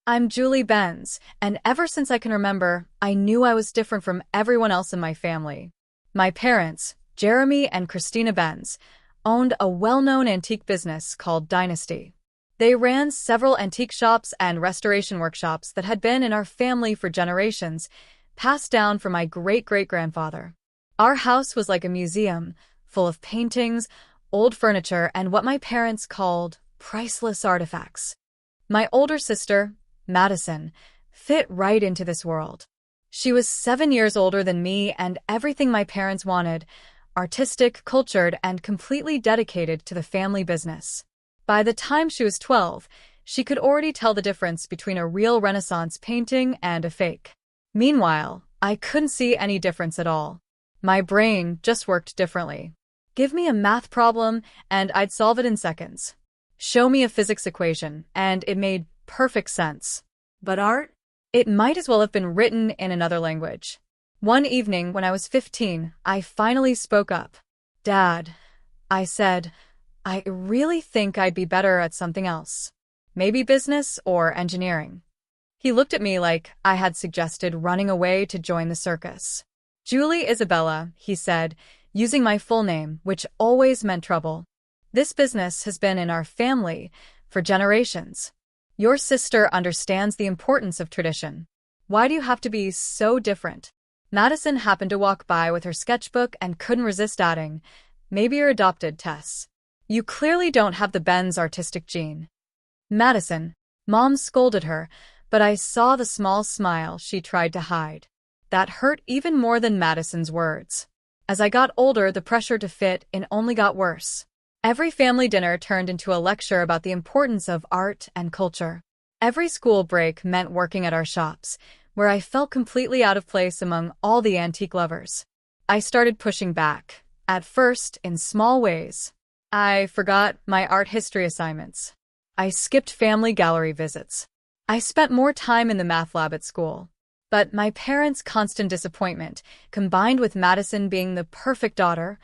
I'm Julie Benz, and ever since I can remember, I knew I was different from everyone else in my family. My parents, Jeremy and Christina Benz, owned a well-known antique business called Dynasty. They ran several antique shops and restoration workshops that had been in our family for generations, passed down from my great-great-grandfather. Our house was like a museum, full of paintings, old furniture, and what my parents called priceless artifacts. My older sister, Madison, fit right into this world. She was 7 years older than me and everything my parents wanted, artistic, cultured, and completely dedicated to the family business. By the time she was 12, she could already tell the difference between a real Renaissance painting and a fake. Meanwhile, I couldn't see any difference at all. My brain just worked differently. Give me a math problem, and I'd solve it in seconds. Show me a physics equation, and it made perfect sense. But art? It might as well have been written in another language. One evening when I was 15, I finally spoke up. "Dad," I said, "I really think I'd be better at something else. Maybe business or engineering." He looked at me like I had suggested running away to join the circus. "Julie Isabella," he said, using my full name, which always meant trouble. "This business has been in our family for generations. Your sister understands the importance of tradition. Why do you have to be so different?" Madison happened to walk by with her sketchbook and couldn't resist adding, "Maybe you're adopted, Tess. You clearly don't have the Benz artistic gene." "Madison," Mom scolded her, but I saw the small smile she tried to hide. That hurt even more than Madison's words. As I got older, the pressure to fit in only got worse. Every family dinner turned into a lecture about the importance of art and culture. Every school break meant working at our shops, where I felt completely out of place among all the antique lovers. I started pushing back, at first in small ways. I forgot my art history assignments. I skipped family gallery visits. I spent more time in the math lab at school. But my parents' constant disappointment, combined with Madison being the perfect daughter,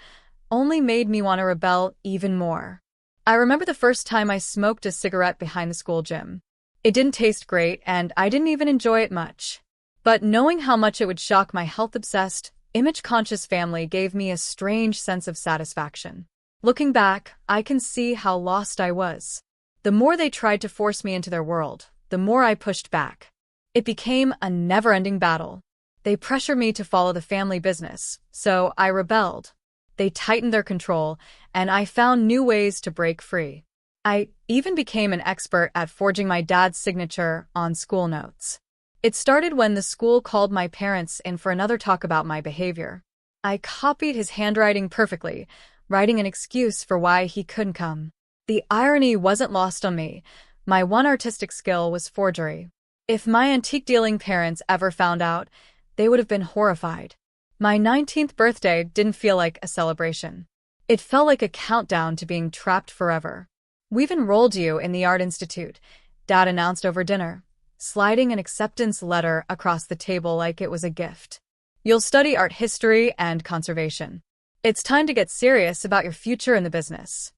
only made me want to rebel even more. I remember the first time I smoked a cigarette behind the school gym. It didn't taste great, and I didn't even enjoy it much. But knowing how much it would shock my health-obsessed, image-conscious family gave me a strange sense of satisfaction. Looking back, I can see how lost I was. The more they tried to force me into their world, the more I pushed back. It became a never-ending battle. They pressured me to follow the family business, so I rebelled. They tightened their control, and I found new ways to break free. I even became an expert at forging my dad's signature on school notes. It started when the school called my parents in for another talk about my behavior. I copied his handwriting perfectly, writing an excuse for why he couldn't come. The irony wasn't lost on me. My one artistic skill was forgery. If my antique-dealing parents ever found out, they would have been horrified. My 19th birthday didn't feel like a celebration. It felt like a countdown to being trapped forever. "We've enrolled you in the Art Institute," Dad announced over dinner, sliding an acceptance letter across the table like it was a gift. "You'll study art history and conservation. It's time to get serious about your future in the business."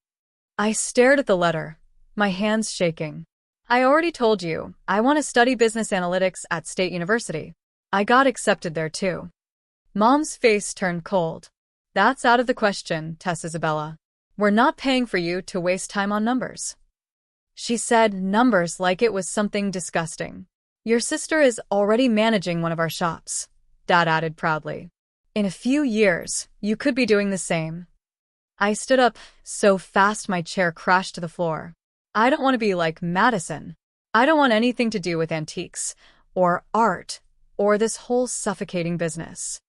I stared at the letter, my hands shaking. "I already told you, I want to study business analytics at State University. I got accepted there too." Mom's face turned cold. "That's out of the question, Tess Isabella. We're not paying for you to waste time on numbers." She said numbers like it was something disgusting. "Your sister is already managing one of our shops," Dad added proudly. "In a few years, you could be doing the same." I stood up so fast my chair crashed to the floor. I don't want to be like Madison. I don't want anything to do with antiques, or art, or this whole suffocating business.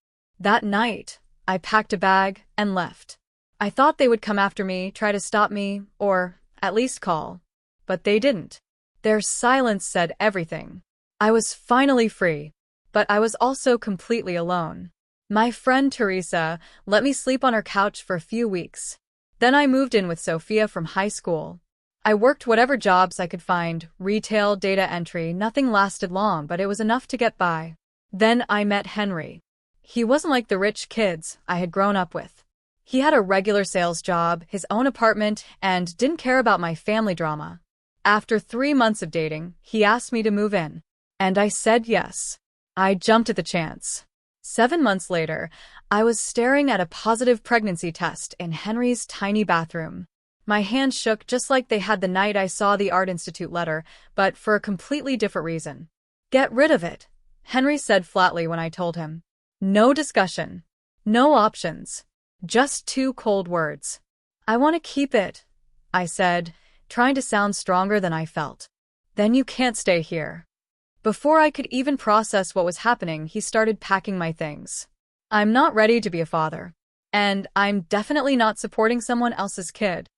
That night, I packed a bag and left. I thought they would come after me, try to stop me, or at least call. But they didn't. Their silence said everything. I was finally free, but I was also completely alone. My friend Teresa let me sleep on her couch for a few weeks. Then I moved in with Sophia from high school. I worked whatever jobs I could find, retail, data entry, nothing lasted long, but it was enough to get by. Then I met Henry. He wasn't like the rich kids I had grown up with. He had a regular sales job, his own apartment, and didn't care about my family drama. After 3 months of dating, he asked me to move in. And I said yes. I jumped at the chance. 7 months later, I was staring at a positive pregnancy test in Henry's tiny bathroom. My hands shook just like they had the night I saw the Art Institute letter, but for a completely different reason. Get rid of it, Henry said flatly when I told him. No discussion. No options. Just 2 cold words. I want to keep it, I said, trying to sound stronger than I felt. Then you can't stay here. Before I could even process what was happening, he started packing my things. I'm not ready to be a father. And I'm definitely not supporting someone else's kid.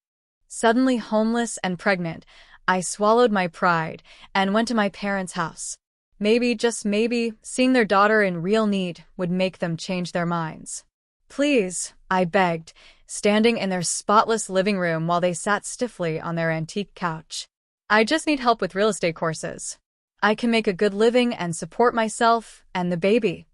Suddenly homeless and pregnant, I swallowed my pride and went to my parents' house. Maybe, just maybe, seeing their daughter in real need would make them change their minds. Please, I begged, standing in their spotless living room while they sat stiffly on their antique couch. I just need help with real estate courses. I can make a good living and support myself and the baby.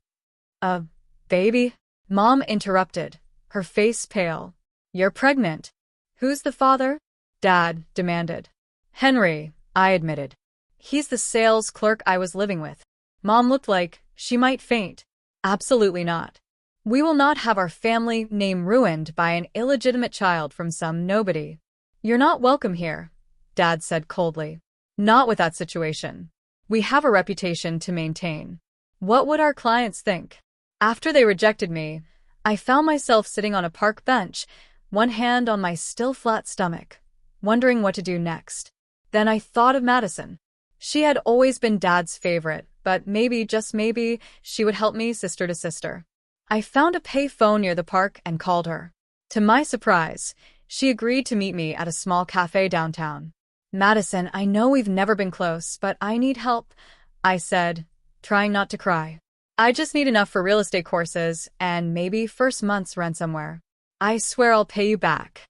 Baby? Mom interrupted, her face pale. You're pregnant. Who's the father? Dad demanded. Henry, I admitted. He's the sales clerk I was living with. Mom looked like she might faint. Absolutely not. We will not have our family name ruined by an illegitimate child from some nobody. You're not welcome here, Dad said coldly. Not with that situation. We have a reputation to maintain. What would our clients think? After they rejected me, I found myself sitting on a park bench, one hand on my still flat stomach, wondering what to do next. Then I thought of Madison. She had always been Dad's favorite, but maybe, just maybe, she would help me sister to sister. I found a pay phone near the park and called her. To my surprise, she agreed to meet me at a small cafe downtown. Madison, I know we've never been close, but I need help, I said, trying not to cry. I just need enough for real estate courses and maybe first month's rent somewhere. I swear I'll pay you back.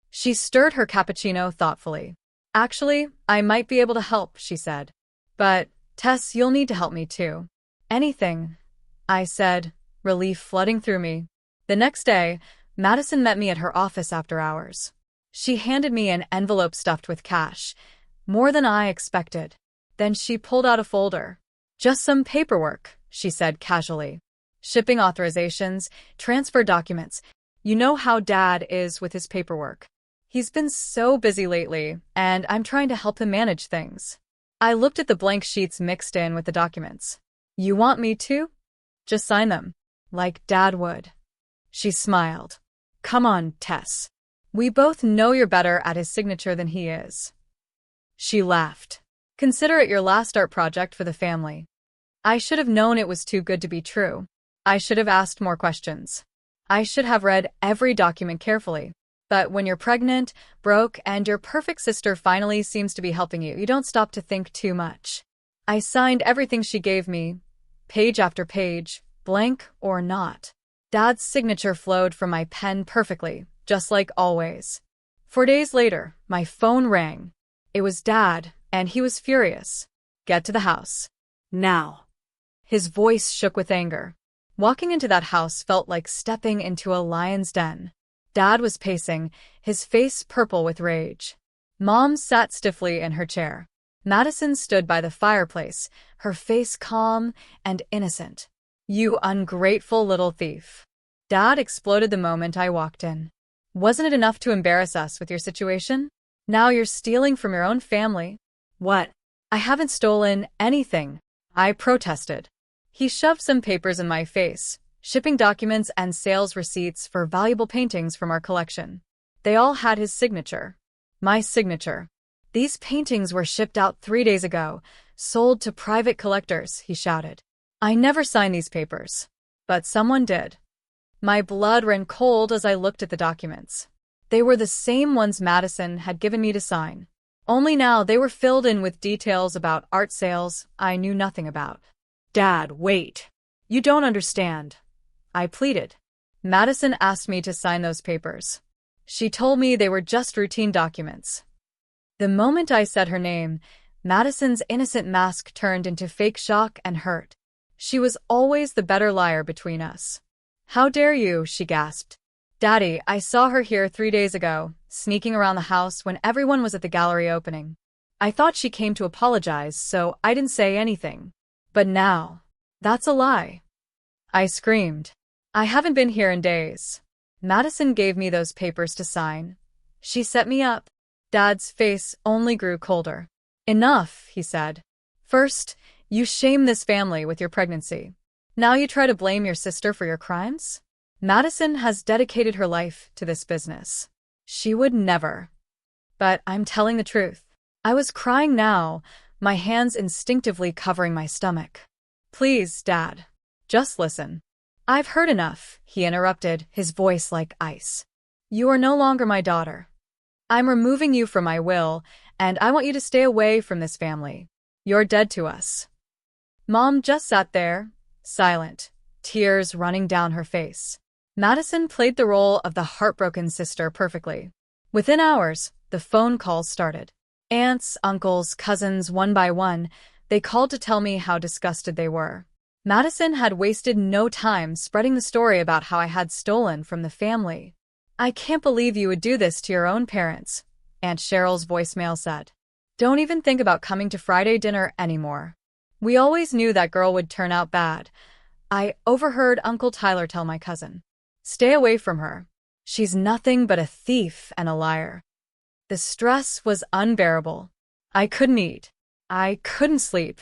She stirred her cappuccino thoughtfully. Actually, I might be able to help, she said. But, Tess, you'll need to help me too. Anything, I said, relief flooding through me. The next day, Madison met me at her office after hours. She handed me an envelope stuffed with cash, more than I expected. Then she pulled out a folder. Just some paperwork, she said casually. Shipping authorizations, transfer documents. You know how Dad is with his paperwork. He's been so busy lately, and I'm trying to help him manage things. I looked at the blank sheets mixed in with the documents. You want me to? Just sign them, like Dad would. She smiled. Come on, Tess. We both know you're better at his signature than he is. She laughed. Consider it your last art project for the family. I should have known it was too good to be true. I should have asked more questions. I should have read every document carefully. But when you're pregnant, broke, and your perfect sister finally seems to be helping you, you don't stop to think too much. I signed everything she gave me, page after page, blank or not. Dad's signature flowed from my pen perfectly, just like always. 4 days later, my phone rang. It was Dad, and he was furious. Get to the house. Now. His voice shook with anger. Walking into that house felt like stepping into a lion's den. Dad was pacing, his face purple with rage. Mom sat stiffly in her chair. Madison stood by the fireplace, her face calm and innocent. You ungrateful little thief. Dad exploded the moment I walked in. Wasn't it enough to embarrass us with your situation? Now you're stealing from your own family. What? I haven't stolen anything, I protested. He shoved some papers in my face, shipping documents and sales receipts for valuable paintings from our collection. They all had his signature. My signature. These paintings were shipped out 3 days ago, sold to private collectors, he shouted. I never signed these papers. But someone did. My blood ran cold as I looked at the documents. They were the same ones Madison had given me to sign. Only now they were filled in with details about art sales I knew nothing about. Dad, wait. You don't understand. I pleaded. Madison asked me to sign those papers. She told me they were just routine documents. The moment I said her name, Madison's innocent mask turned into fake shock and hurt. She was always the better liar between us. How dare you, she gasped. Daddy, I saw her here 3 days ago, sneaking around the house when everyone was at the gallery opening. I thought she came to apologize, so I didn't say anything. But now, that's a lie. I screamed. I haven't been here in days. Madison gave me those papers to sign. She set me up. Dad's face only grew colder. Enough, he said. First, you shame this family with your pregnancy. Now you try to blame your sister for your crimes? Madison has dedicated her life to this business. She would never. But I'm telling the truth. I was crying now, my hands instinctively covering my stomach. Please, Dad. Just listen. I've heard enough, he interrupted, his voice like ice. You are no longer my daughter. I'm removing you from my will, and I want you to stay away from this family. You're dead to us. Mom just sat there, silent, tears running down her face. Madison played the role of the heartbroken sister perfectly. Within hours, the phone calls started. Aunts, uncles, cousins, one by one, they called to tell me how disgusted they were. Madison had wasted no time spreading the story about how I had stolen from the family. I can't believe you would do this to your own parents, Aunt Cheryl's voicemail said. Don't even think about coming to Friday dinner anymore. We always knew that girl would turn out bad. I overheard Uncle Tyler tell my cousin. Stay away from her. She's nothing but a thief and a liar. The stress was unbearable. I couldn't eat. I couldn't sleep.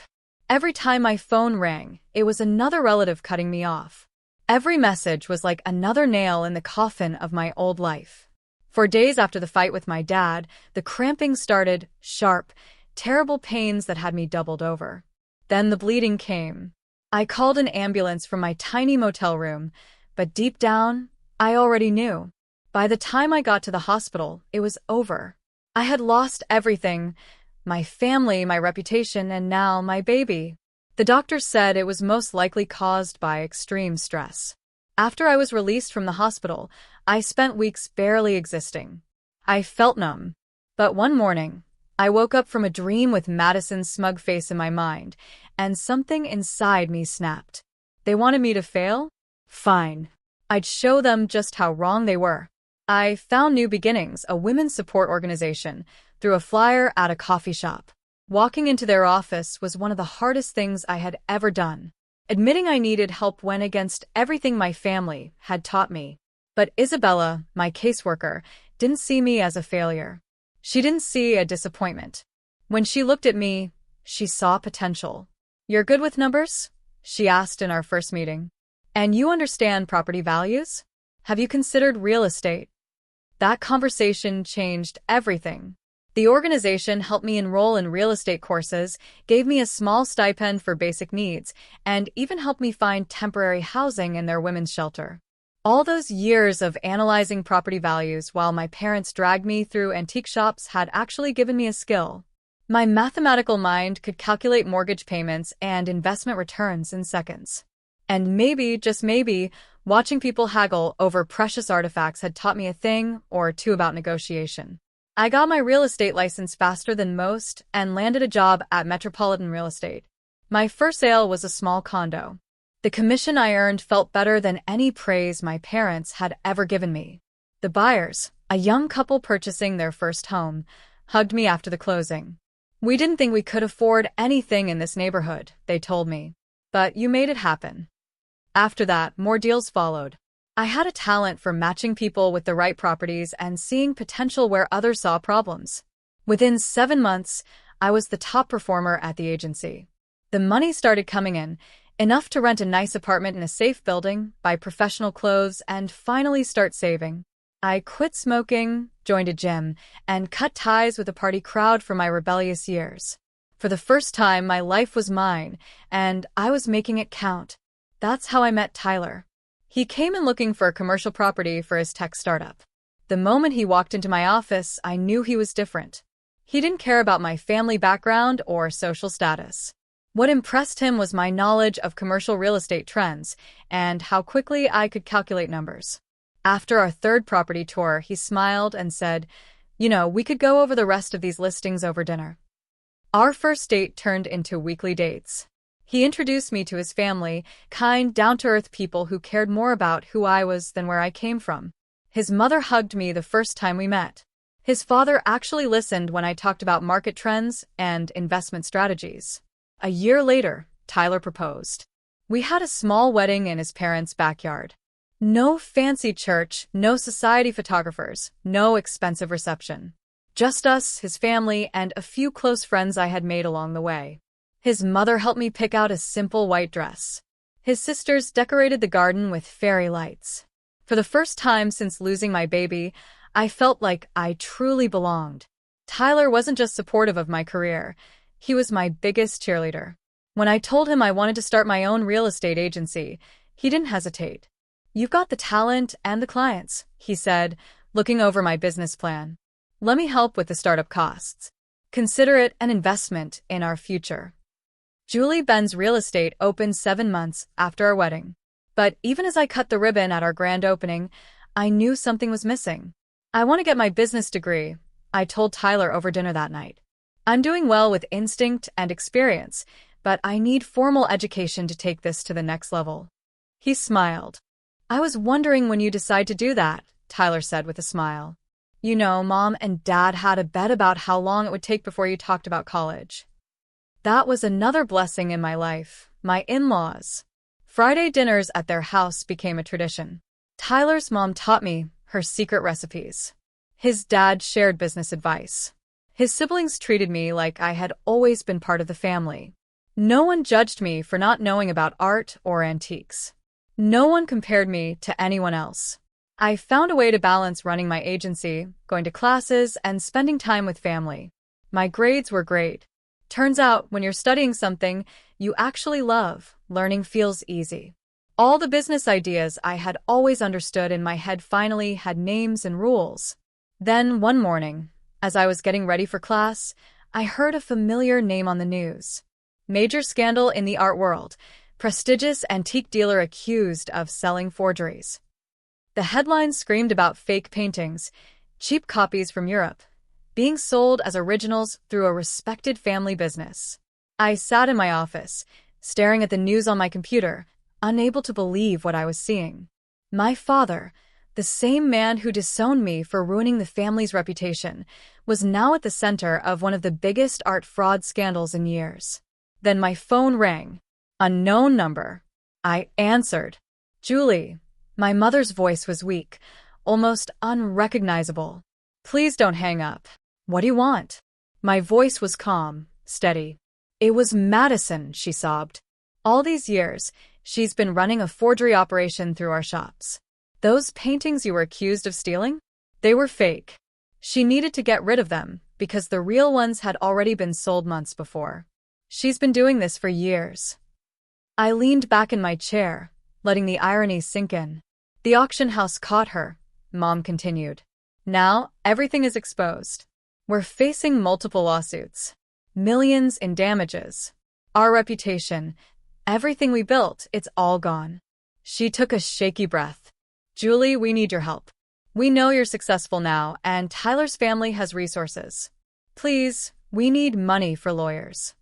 Every time my phone rang, it was another relative cutting me off. Every message was like another nail in the coffin of my old life. For days after the fight with my dad, the cramping started, sharp, terrible pains that had me doubled over. Then the bleeding came. I called an ambulance from my tiny motel room, but deep down, I already knew. By the time I got to the hospital, it was over. I had lost everything. My family, my reputation, and now my baby. The doctor said it was most likely caused by extreme stress. After I was released from the hospital, I spent weeks barely existing. I felt numb. But one morning, I woke up from a dream with Madison's smug face in my mind, and something inside me snapped. They wanted me to fail? Fine. I'd show them just how wrong they were. I found New Beginnings, a women's support organization, through a flyer at a coffee shop. Walking into their office was one of the hardest things I had ever done. Admitting I needed help went against everything my family had taught me. But Isabella, my caseworker, didn't see me as a failure. She didn't see a disappointment. When she looked at me, she saw potential. You're good with numbers? She asked in our first meeting. And you understand property values? Have you considered real estate? That conversation changed everything. The organization helped me enroll in real estate courses, gave me a small stipend for basic needs, and even helped me find temporary housing in their women's shelter. All those years of analyzing property values while my parents dragged me through antique shops had actually given me a skill. My mathematical mind could calculate mortgage payments and investment returns in seconds. And maybe, just maybe, watching people haggle over precious artifacts had taught me a thing or two about negotiation. I got my real estate license faster than most and landed a job at Metropolitan Real Estate. My first sale was a small condo. The commission I earned felt better than any praise my parents had ever given me. The buyers, a young couple purchasing their first home, hugged me after the closing. We didn't think we could afford anything in this neighborhood, they told me. But you made it happen. After that, more deals followed. I had a talent for matching people with the right properties and seeing potential where others saw problems. Within 7 months, I was the top performer at the agency. The money started coming in, enough to rent a nice apartment in a safe building, buy professional clothes, and finally start saving. I quit smoking, joined a gym, and cut ties with the party crowd for my rebellious years. For the first time, my life was mine, and I was making it count. That's how I met Tyler. He came in looking for a commercial property for his tech startup. The moment he walked into my office, I knew he was different. He didn't care about my family background or social status. What impressed him was my knowledge of commercial real estate trends and how quickly I could calculate numbers. After our third property tour, he smiled and said, we could go over the rest of these listings over dinner. Our first date turned into weekly dates. He introduced me to his family, kind, down-to-earth people who cared more about who I was than where I came from. His mother hugged me the first time we met. His father actually listened when I talked about market trends and investment strategies. A year later, Tyler proposed. We had a small wedding in his parents' backyard. No fancy church, no society photographers, no expensive reception. Just us, his family, and a few close friends I had made along the way. His mother helped me pick out a simple white dress. His sisters decorated the garden with fairy lights. For the first time since losing my baby, I felt like I truly belonged. Tyler wasn't just supportive of my career, he was my biggest cheerleader. When I told him I wanted to start my own real estate agency, he didn't hesitate. You've got the talent and the clients, he said, looking over my business plan. Let me help with the startup costs. Consider it an investment in our future. Julie Ben's real estate opened 7 months after our wedding. But even as I cut the ribbon at our grand opening, I knew something was missing. I want to get my business degree, I told Tyler over dinner that night. I'm doing well with instinct and experience, but I need formal education to take this to the next level. He smiled. I was wondering when you decide to do that, Tyler said with a smile. You know, Mom and Dad had a bet about how long it would take before you talked about college. That was another blessing in my life, my in-laws. Friday dinners at their house became a tradition. Tyler's mom taught me her secret recipes. His dad shared business advice. His siblings treated me like I had always been part of the family. No one judged me for not knowing about art or antiques. No one compared me to anyone else. I found a way to balance running my agency, going to classes, and spending time with family. My grades were great. Turns out, when you're studying something you actually love, learning feels easy. All the business ideas I had always understood in my head finally had names and rules. Then, one morning, as I was getting ready for class, I heard a familiar name on the news. Major scandal in the art world. Prestigious antique dealer accused of selling forgeries. The headlines screamed about fake paintings, cheap copies from Europe, being sold as originals through a respected family business. I sat in my office, staring at the news on my computer, unable to believe what I was seeing. My father, the same man who disowned me for ruining the family's reputation, was now at the center of one of the biggest art fraud scandals in years. Then my phone rang. Unknown number. I answered. Julie. My mother's voice was weak, almost unrecognizable. Please don't hang up. What do you want? My voice was calm, steady. It was Madison, she sobbed. All these years, she's been running a forgery operation through our shops. Those paintings you were accused of stealing? They were fake. She needed to get rid of them because the real ones had already been sold months before. She's been doing this for years. I leaned back in my chair, letting the irony sink in. The auction house caught her, Mom continued. Now, everything is exposed. We're facing multiple lawsuits. Millions in damages. Our reputation, everything we built, it's all gone. She took a shaky breath. Julie, we need your help. We know you're successful now, and Tyler's family has resources. Please, we need money for lawyers.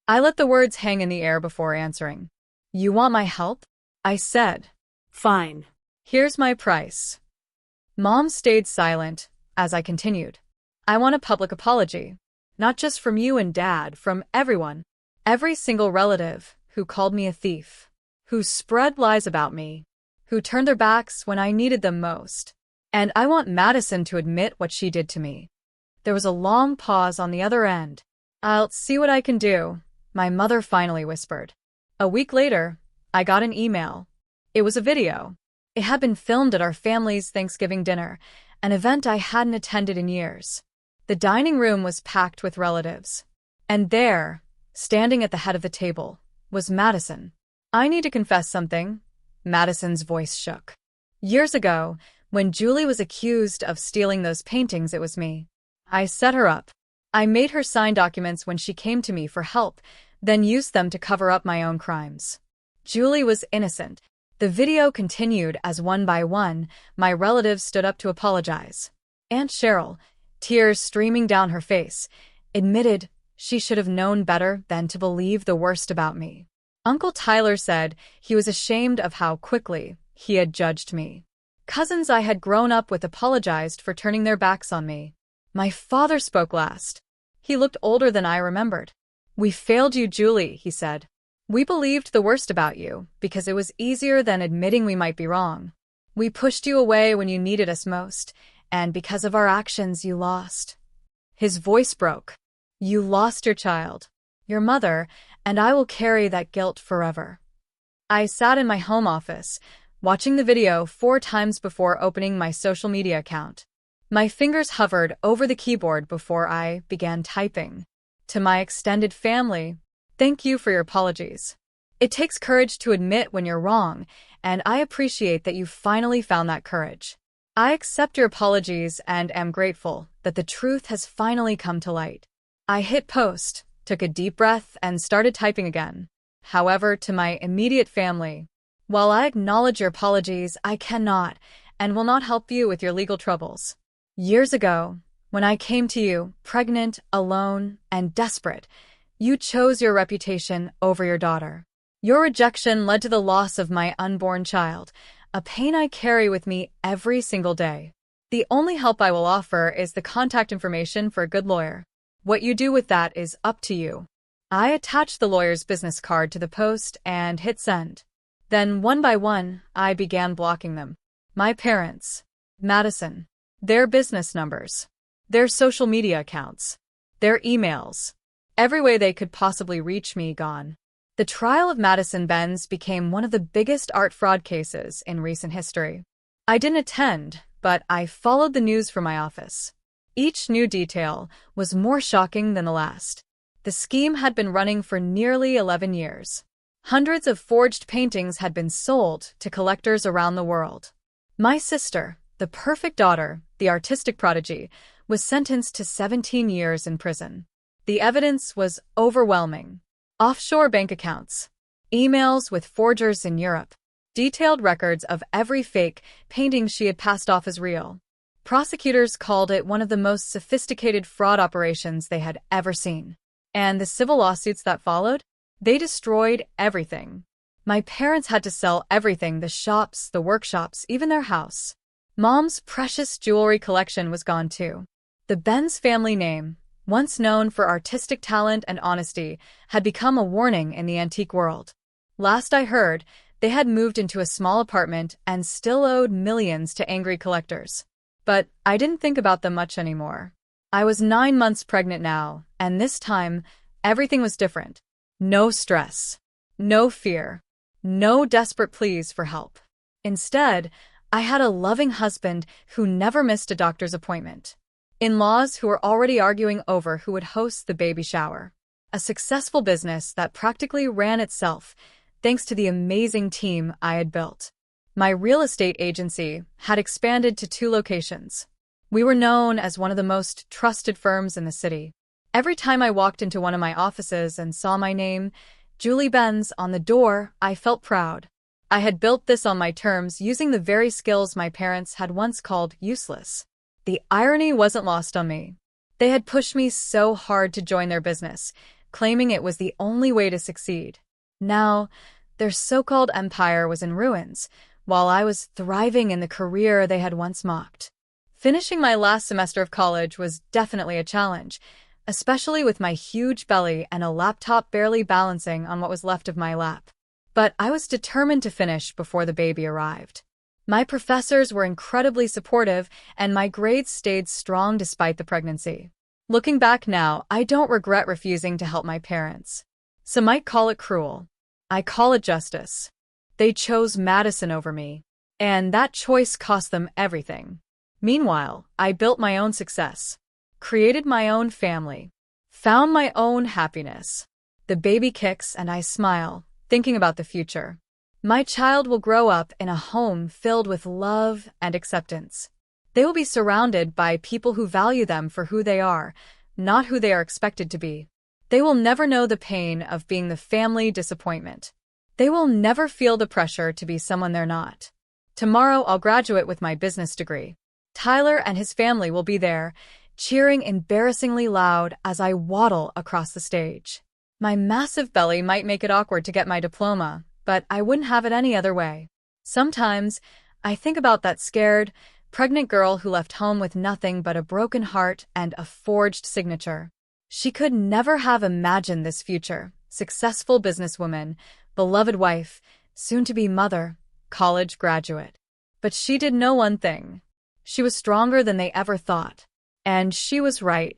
I let the words hang in the air before answering. You want my help? I said. Fine. Here's my price. Mom stayed silent as I continued. I want a public apology. Not just from you and Dad, from everyone. Every single relative who called me a thief. Who spread lies about me. Who turned their backs when I needed them most. And I want Madison to admit what she did to me. There was a long pause on the other end. I'll see what I can do, my mother finally whispered. A week later, I got an email. It was a video. It had been filmed at our family's Thanksgiving dinner, an event I hadn't attended in years. The dining room was packed with relatives. And there, standing at the head of the table, was Madison. I need to confess something. Madison's voice shook. Years ago, when Julie was accused of stealing those paintings, it was me. I set her up. I made her sign documents when she came to me for help, then used them to cover up my own crimes. Julie was innocent. The video continued as one by one, my relatives stood up to apologize. Aunt Cheryl, tears streaming down her face, admitted she should have known better than to believe the worst about me. Uncle Tyler said he was ashamed of how quickly he had judged me. Cousins I had grown up with apologized for turning their backs on me. My father spoke last. He looked older than I remembered. "We failed you, Julie," he said. "We believed the worst about you because it was easier than admitting we might be wrong. We pushed you away when you needed us most, and because of our actions, you lost." His voice broke. "You lost your child, your mother, and I will carry that guilt forever." I sat in my home office, watching the video 4 times before opening my social media account. My fingers hovered over the keyboard before I began typing. "To my extended family, thank you for your apologies. It takes courage to admit when you're wrong, and I appreciate that you finally found that courage. I accept your apologies and am grateful that the truth has finally come to light." I hit post, took a deep breath, and started typing again. "However, to my immediate family, while I acknowledge your apologies, I cannot and will not help you with your legal troubles. Years ago, when I came to you, pregnant, alone, and desperate, you chose your reputation over your daughter. Your rejection led to the loss of my unborn child, a pain I carry with me every single day. The only help I will offer is the contact information for a good lawyer. What you do with that is up to you." I attached the lawyer's business card to the post and hit send. Then, one by one, I began blocking them. My parents, Madison, their business numbers, their social media accounts, their emails, every way they could possibly reach me gone. The trial of Madison Benz became one of the biggest art fraud cases in recent history. I didn't attend, but I followed the news from my office. Each new detail was more shocking than the last. The scheme had been running for nearly 11 years. Hundreds of forged paintings had been sold to collectors around the world. My sister, the perfect daughter, the artistic prodigy, was sentenced to 17 years in prison. The evidence was overwhelming. Offshore bank accounts, emails with forgers in Europe, detailed records of every fake painting she had passed off as real. Prosecutors called it one of the most sophisticated fraud operations they had ever seen. And the civil lawsuits that followed? They destroyed everything. My parents had to sell everything, the shops, the workshops, even their house. Mom's precious jewelry collection was gone too. The Benz family name, once known for artistic talent and honesty, had become a warning in the antique world. Last I heard, they had moved into a small apartment and still owed millions to angry collectors. But I didn't think about them much anymore. I was 9 months pregnant now, and this time, everything was different. No stress, no fear, no desperate pleas for help. Instead, I had a loving husband who never missed a doctor's appointment. In-laws who were already arguing over who would host the baby shower. A successful business that practically ran itself, thanks to the amazing team I had built. My real estate agency had expanded to 2 locations. We were known as one of the most trusted firms in the city. Every time I walked into one of my offices and saw my name, Julie Benz, on the door, I felt proud. I had built this on my terms using the very skills my parents had once called useless. The irony wasn't lost on me. They had pushed me so hard to join their business, claiming it was the only way to succeed. Now, their so-called empire was in ruins, while I was thriving in the career they had once mocked. Finishing my last semester of college was definitely a challenge, especially with my huge belly and a laptop barely balancing on what was left of my lap. But I was determined to finish before the baby arrived. My professors were incredibly supportive, and my grades stayed strong despite the pregnancy. Looking back now, I don't regret refusing to help my parents. Some might call it cruel. I call it justice. They chose Madison over me, and that choice cost them everything. Meanwhile, I built my own success, created my own family, found my own happiness. The baby kicks and I smile, thinking about the future. My child will grow up in a home filled with love and acceptance. They will be surrounded by people who value them for who they are, not who they are expected to be. They will never know the pain of being the family disappointment. They will never feel the pressure to be someone they're not. Tomorrow I'll graduate with my business degree. Tyler and his family will be there, cheering embarrassingly loud as I waddle across the stage. My massive belly might make it awkward to get my diploma, but I wouldn't have it any other way. Sometimes, I think about that scared, pregnant girl who left home with nothing but a broken heart and a forged signature. She could never have imagined this future. Successful businesswoman, beloved wife, soon-to-be mother, college graduate. But she did know one thing. She was stronger than they ever thought. And she was right.